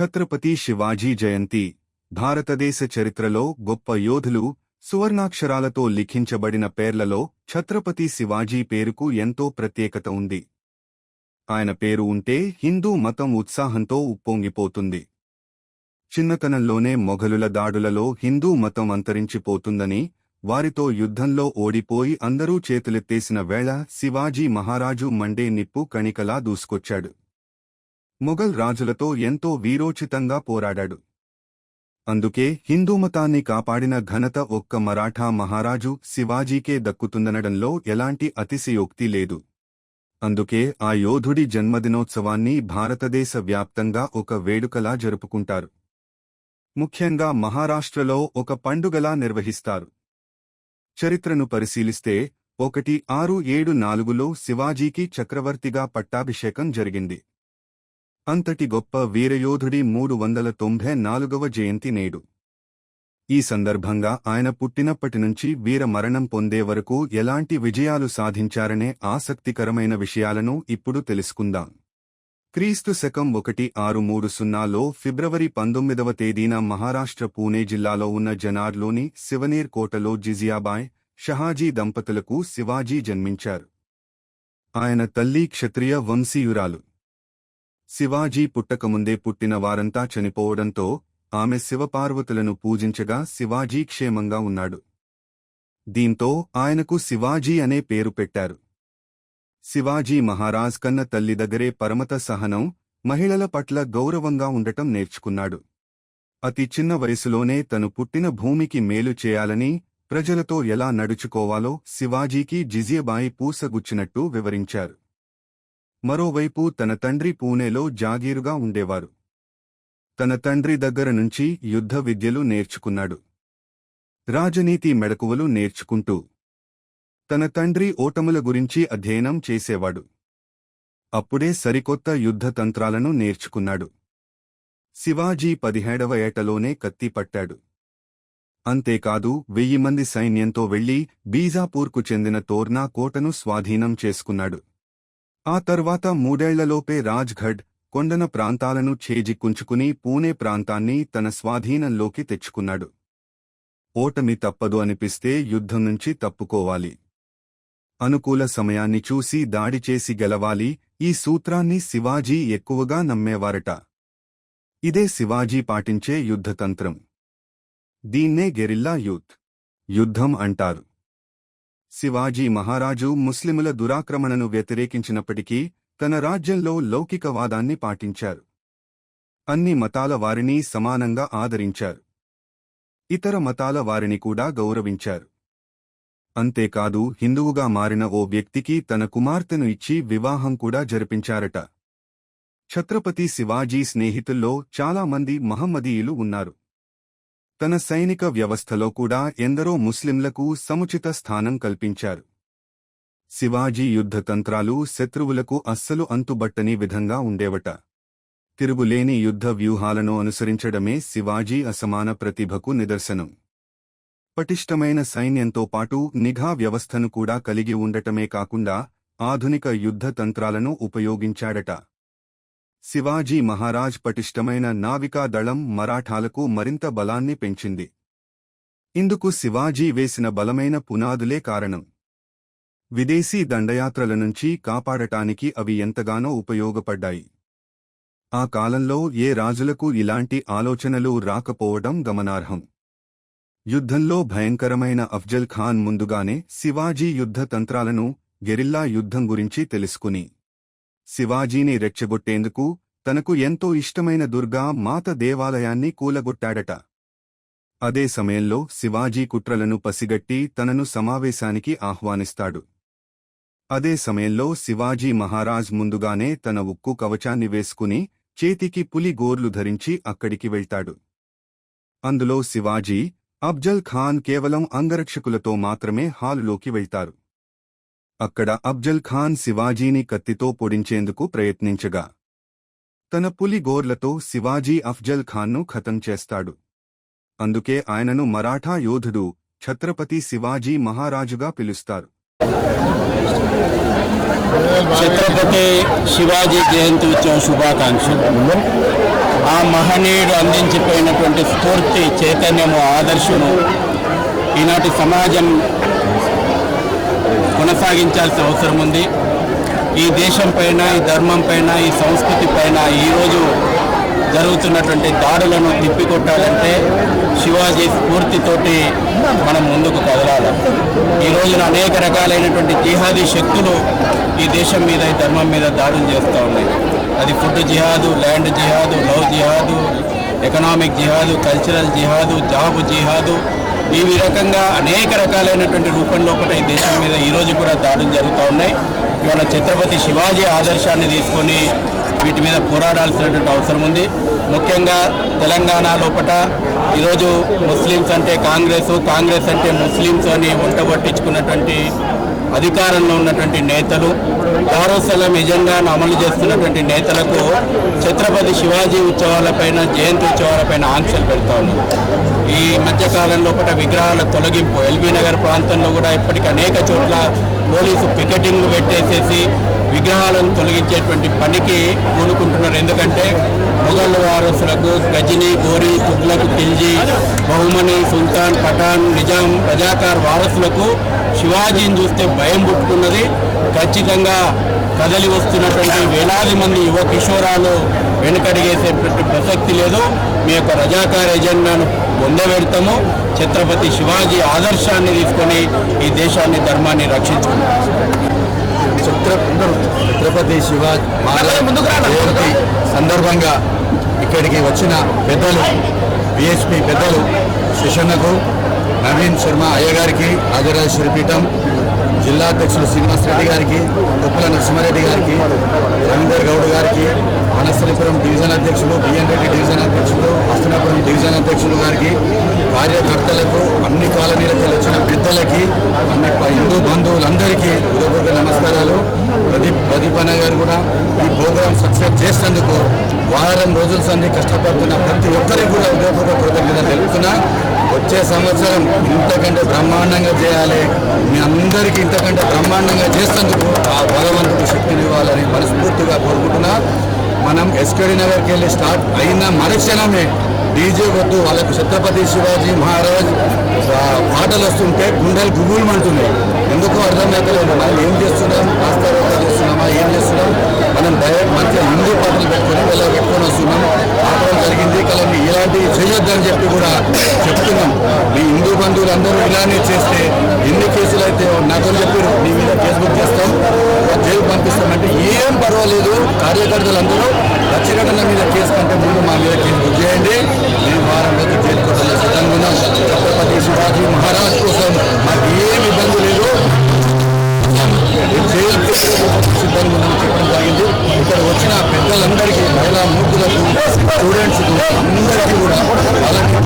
ఛత్రపతి శివాజీ జయంతి భారతదేశ చరిత్రలో గొప్ప యోధులు సువర్ణాక్షరాలతో లిఖించబడిన పేర్లలో ఛత్రపతి శివాజీ పేరుకు ఎంతో ప్రత్యేకత ఉంది. ఆయన పేరు ఉంటే హిందూ మతం ఉత్సాహంతో ఉప్పొంగిపోతుంది. చిన్నతనంలోనే మొఘలుల దాడులలో హిందూ మతం అంతరించిపోతుందని, వారితో యుద్ధంలో ఓడిపోయి అందరూ చేతులెత్తేసిన వేళ శివాజీ మహారాజు మండే నిప్పు కణికలా దూసుకొచ్చాడు. మొఘల్ రాజులతో ఎంతో వీరోచితంగా పోరాడాడు. అందుకే హిందూమతాన్ని కాపాడిన ఘనత ఒక్క మరాఠా మహారాజు శివాజీకే దక్కుతుందనడంలో ఎలాంటి అతిశయోక్తి లేదు. అందుకే ఆ యోధుడి జన్మదినోత్సవాన్ని భారతదేశ వ్యాప్తంగా ఒక వేడుకలా జరుపుకుంటారు. ముఖ్యంగా మహారాష్ట్రలో ఒక పండుగలా నిర్వహిస్తారు. చరిత్రను పరిశీలిస్తే 1674లో శివాజీకి చక్రవర్తిగా పట్టాభిషేకం జరిగింది. అంతటి గొప్ప వీరయోధుడి 394వ జయంతి నేడు. ఈ సందర్భంగా ఆయన పుట్టినప్పటినుంచి వీర మరణం పొందే వరకు ఎలాంటి విజయాలు సాధించారనే ఆసక్తికరమైన విషయాలను ఇప్పుడు తెలుసుకుందాం. క్రీస్తు శకం 1630లో ఫిబ్రవరి 19వ తేదీన మహారాష్ట్ర పూణే జిల్లాలో ఉన్న జనార్లోని శివనేర్ కోటలో జిజియాబాయ్, షహాజీ దంపతులకు శివాజీ జన్మించారు. ఆయన తల్లి క్షత్రియ వంశీయురాలు. శివాజీ పుట్టకముందే పుట్టిన వారంతా చనిపోవడంతో ఆమె శివపార్వతులను పూజించగా శివాజీ క్షేమంగా ఉన్నాడు. దీంతో ఆయనకు శివాజీ అనే పేరు పెట్టారు. శివాజీ మహారాజ్ కన్న తల్లి దగ్గరే పరమత సహనం, మహిళల పట్ల గౌరవంగా ఉండటం నేర్చుకున్నాడు. అతి చిన్న వయసులోనే తను పుట్టిన భూమికి మేలు చేయాలని, ప్రజలతో ఎలా నడుచుకోవాలో శివాజీకి జిజియాబాయి పూసగుచ్చినట్టు వివరించారు. మరోవైపు తన తండ్రి పూణేలో జాగీరుగా ఉండేవారు. తన తండ్రి దగ్గర నుంచి యుద్ధ విద్యలు నేర్చుకున్నాడు. రాజనీతి మెళకువలు నేర్చుకుంటూ తన తండ్రి ఓటముల గురించి అధ్యయనం చేసేవాడు. అప్పుడే సరికొత్త యుద్ధ తంత్రాలను నేర్చుకున్నాడు. శివాజీ 17వ ఏటలోనే కత్తి పట్టాడు. అంతేకాదు 1000 మంది సైన్యంతో వెళ్లి బీజాపూర్కు చెందిన తోర్నా కోటను స్వాధీనం చేసుకున్నాడు. ఆ తర్వాత 3 ఏళ్లలోపే రాజ్గఢ్, కొండన ప్రాంతాలను చేజిక్కుంచుకుని పూణే ప్రాంతాన్ని తన స్వాధీనంలోకి తెచ్చుకున్నాడు. ఓటమి తప్పదు అనిపిస్తే యుద్ధం నుంచి తప్పుకోవాలి. అనుకూల సమయాన్ని చూసి దాడి చేసి గెలవాలి. ఈ సూత్రాన్ని శివాజీ ఎక్కువగా నమ్మేవారట. ఇదే శివాజీ పాటించే యుద్ధతంత్రం. దీన్నే గెరిల్లా యుద్ధం అంటారు. శివాజీ మహారాజు ముస్లిముల దురాక్రమణను వ్యతిరేకించినప్పటికీ తన రాజ్యంలో లౌకికవాదాన్ని పాటించారు. అన్ని మతాల వారిని సమానంగా ఆదరించారు. ఇతర మతాల వారిని కూడా గౌరవించారు. అంతేకాదు హిందువుగా మారిన ఓ వ్యక్తికి తన కుమార్తెను ఇచ్చి వివాహం కూడా జరిపించారట. ఛత్రపతి శివాజీ స్నేహితుల్లో చాలామంది మహమ్మదీయులు ఉన్నారు. తన సైనిక వ్యవస్థలో కూడా ఎందరో ముస్లింలకు సముచిత స్థానం కల్పించారు. శివాజీ యుద్ధతంత్రాలు శత్రువులకు అస్సలు అంతుబట్టని విధంగా ఉండేవట. తిరుగులేని యుద్ధ వ్యూహాలను అనుసరించడమే శివాజీ అసమాన ప్రతిభకు నిదర్శనం. పటిష్టమైన సైన్యంతో పాటు నిఘా వ్యవస్థను కూడా కలిగి ఉండటమే కాకుండా ఆధునిక యుద్ధ తంత్రాలను ఉపయోగించాడట. శివాజీ మహారాజ్ పటిష్టమైన నావికా దళం మరాఠాలకు మరింత బలాన్ని పెంచింది. ఇందుకు శివాజీ వేసిన బలమైన పునాదులే కారణం. విదేశీ దండయాత్రల నుంచి కాపాడటానికి అవి ఎంతగానో ఉపయోగపడ్డాయి. ఆ కాలంలో ఏ రాజులకు ఇలాంటి ఆలోచనలు రాకపోవడం గమనార్హం. యుద్ధంలో భయంకరమైన అఫ్జల్ ఖాన్ ముందుగానే శివాజీ యుద్ధ తంత్రాలను, గెరిల్లా యుద్ధం గురించి తెలుసుకుని శివాజీని రెచ్చగొట్టేందుకు తనకు ఎంతో ఇష్టమైన దుర్గా మాత దేవాలయాన్ని కూలగొట్టాడట. అదే సమయంలో శివాజీ కుట్రలను పసిగట్టి తనను సమావేశానికి ఆహ్వానిస్తాడు. అదే సమయంలో శివాజీ మహారాజ్ ముందుగానే తన ఉక్కు కవచాన్ని వేసుకుని చేతికి పులి గోర్లు ధరించి అక్కడికి వెళ్తాడు. అందులో శివాజీ, అఫ్జల్ ఖాన్ కేవలం అంగరక్షకులతో మాత్రమే హాలులోకి వెళ్తారు. అక్కడ అఫ్జల్ ఖాన్ శివాజీని కత్తితో పొడించేందుకు ప్రయత్నించగా తన పులి గోర్లతో శివాజీ అఫ్జల్ ఖాన్ను ఖతం చేస్తాడు. అందుకే ఆయనను మరాఠా యోధుడు ఛత్రపతి శివాజీ మహారాజుగా పిలుస్తారు. छत्रपती शिवाजी जयंतीच्या शुभाकांक्षी ఆ మహనీయుడు అందించిపోయినటువంటి స్ఫూర్తి, చైతన్యము, ఆదర్శము ఈనాటి సమాజం కొనసాగించాల్సిన అవసరం ఉంది. ఈ దేశం పైన, ఈ ధర్మం పైన, ఈ సంస్కృతి పైన ఈరోజు జరుగుతున్నటువంటి దాడులను తిప్పికొట్టాలంటే శివాజీ స్ఫూర్తితోటి మనం ముందుకు కదలాలి. ఈ రోజున అనేక రకాలైనటువంటి జిహాదీ శక్తులు ఈ దేశం మీద, ఈ ధర్మం మీద దాడులు చేస్తూ ఉన్నాయి. అది ఫుడ్ జిహాదు, ల్యాండ్ జిహాదు, లవ్ జిహాదు, ఎకనామిక్ జిహాదు, కల్చరల్ జిహాదు, జాబ్ జిహాదు, ఈ రకంగా అనేక రకాలైనటువంటి రూపంలో కూడా ఈ దేశం మీద ఈరోజు కూడా దాడులు జరుగుతూ ఉన్నాయి. ఇవాళ ఛత్రపతి శివాజీ ఆదర్శాన్ని తీసుకొని వీటి మీద పోరాడాల్సినటువంటి అవసరం ఉంది. ముఖ్యంగా తెలంగాణ లోపల ఈరోజు ముస్లిమ్స్ అంటే కాంగ్రెస్, కాంగ్రెస్ అంటే ముస్లిమ్స్ అని వంటబట్టించుకున్నటువంటి అధికారంలో ఉన్నటువంటి నేతలు, దారుసలాం ఎజెండాను అమలు చేస్తున్నటువంటి నేతలకు ఛత్రపతి శివాజీ ఉత్సవాలపైన, జయంతి ఉత్సవాలపైన ఆంక్షలు పెడతా ఉన్నారు. ఈ మధ్యకాలంలో కూడా విగ్రహాల తొలగింపు, ఎల్బీ నగర్ ప్రాంతంలో కూడా ఇప్పటికీ అనేక చోట్ల పోలీసు పికెటింగ్లు పెట్టేసేసి విగ్రహాలను తొలగించేటువంటి పనికి పూనుకుంటున్నారు. ఎందుకంటే మొఘల్ వారసులకు గజనీ, గోరీ, తుగ్లక్, ఖిల్జీ, బహుమని, సుల్తాన్, పఠాన్, నిజాం, రజాకార్ వారసులకు శివాజీని చూస్తే భయం పుట్టుకున్నది. ఖచ్చితంగా కదలి వస్తున్నటువంటి వేలాది మంది యువ కిషోరాలు వెనుకడిగేసేటువంటి ప్రసక్తి లేదు. మీ యొక్క రజాకార్ ఎజెండాను పొందబెడతాము. ఛత్రపతి శివాజీ ఆదర్శాన్ని తీసుకొని ఈ దేశాన్ని, ధర్మాన్ని రక్షించుకుంటాం. ఛత్రపతి శివాజీ జయంతి సందర్భంగా ఇక్కడికి వచ్చిన పెద్దలు, బిహెచ్పి పెద్దలు శిషన్నకు, నవీన్ శర్మ అయ్య గారికి, రాజరాజేశ్వరి పీఠం జిల్లా అధ్యక్షులు శ్రీనివాస్ రెడ్డి గారికి, కొప్పుల నరసింహారెడ్డి గారికి, రవీందర్ గౌడ్ గారికి, వనస్థలిపురం డివిజన్ అధ్యక్షులు, బిఎన్ రెడ్డి డివిజన్ అధ్యక్షులు, హస్తనాపురం డివిజన్ అధ్యక్షులు గారికి, కార్యకర్తలకు, అన్ని కాలనీలకు వచ్చిన పెద్దలకి, అన్ని హిందూ బంధువులందరికీ హృదయపూర్వక నమస్కారాలు. ప్రదీప్ అన్న గారు కూడా ఈ ప్రోగ్రాం సక్సెస్ చేసేందుకు వారం రోజుల సంది కష్టపడుతున్న ప్రతి ఒక్కరికి కూడా హృదయపూర్వక కృతజ్ఞతలు తెలుపుతున్నా. వచ్చే సంవత్సరం ఇంతకంటే బ్రహ్మాండంగా చేయాలి, మీ అందరికీ ఇంతకంటే బ్రహ్మాండంగా చేసేందుకు ఆ భగవంతుడు శక్తిని ఇవ్వాలని మనస్ఫూర్తిగా కోరుకుంటున్నా. మనం ఎస్కేడి నగర్కి వెళ్ళి స్టార్ట్ అయిన మరుక్షణమే డీజే వద్దు, వాళ్ళకు ఛత్రపతి శివాజీ మహారాజ్ పాటలు వస్తుంటే గుండెలు గుబులుమంటున్నాయి. ఎందుకో అర్థమవుతలేదు. మనం ఏం చేస్తున్నాం, రాస్తారోకా చేస్తున్నామా, ఏం చేస్తున్నాం? మనం డైరెక్ట్ మంచిగా హిందూ పాటలు పెట్టుకొని పెట్టుకొని వస్తున్నాం. ఆపడం జరిగింది. కానీ ఇలాంటి చేయొద్దని చెప్పి కూడా చెప్తున్నాం. మీ హిందూ బంధువులందరూ ఇలానే చేస్తే ఎన్ని కేసులు అయితే నాతో చెప్పారు, నీ మీద కేసు బుక్ చేస్తాం, జైలు పంపిస్తామంటే ఏం పర్వాలేదు. కార్యకర్తలందరూ లక్ష్యఘటన మీద కేసు కంటే ముందు మా మీద కేసు బుక్ చేయండి. మేము వారం రోజులు జైలు కోటలో సిద్ధంగా ఉన్నాం. ఛత్రపతి శివాజీ మహారాజ్ కోసం మాకు ఏం ఇబ్బంది లేదు. జైలు సిద్ధంగా ఉన్నాం చెప్పడం జరిగింది. ఇక్కడ వచ్చిన పెద్దలందరికీ, మహిళా మూర్తులకు, స్టూడెంట్స్కు అందరికీ కూడా వాళ్ళకి